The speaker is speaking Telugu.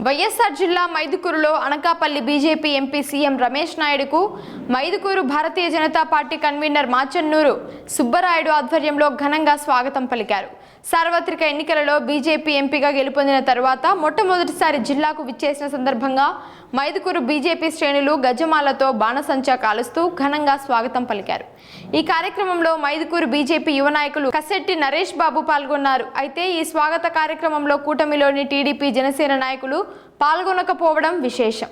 వైఎస్ఆర్ జిల్లా మైదుకూరులో Anakapalli BJP MP CM Ramesh నాయుడుకు మైదుకూరు భారతీయ జనతా పార్టీ కన్వీనర్ మాచన్నూరు సుబ్బరాయుడు ఆధ్వర్యంలో ఘనంగా స్వాగతం పలికారు. సార్వత్రిక ఎన్నికలలో బీజేపీ ఎంపీగా గెలుపొందిన తర్వాత మొట్టమొదటిసారి జిల్లాకు విచ్చేసిన సందర్భంగా మైదుకూరు బీజేపీ శ్రేణులు గజమాలతో బాణసంచా కాలుస్తూ ఘనంగా స్వాగతం పలికారు. ఈ కార్యక్రమంలో మైదుకూరు బీజేపీ యువ నాయకులు కసెట్టి నరేష్ బాబు పాల్గొన్నారు. అయితే ఈ స్వాగత కార్యక్రమంలో కూటమిలోని టీడీపీ, జనసేన నాయకులు పాల్గొనకపోవడం విశేషం.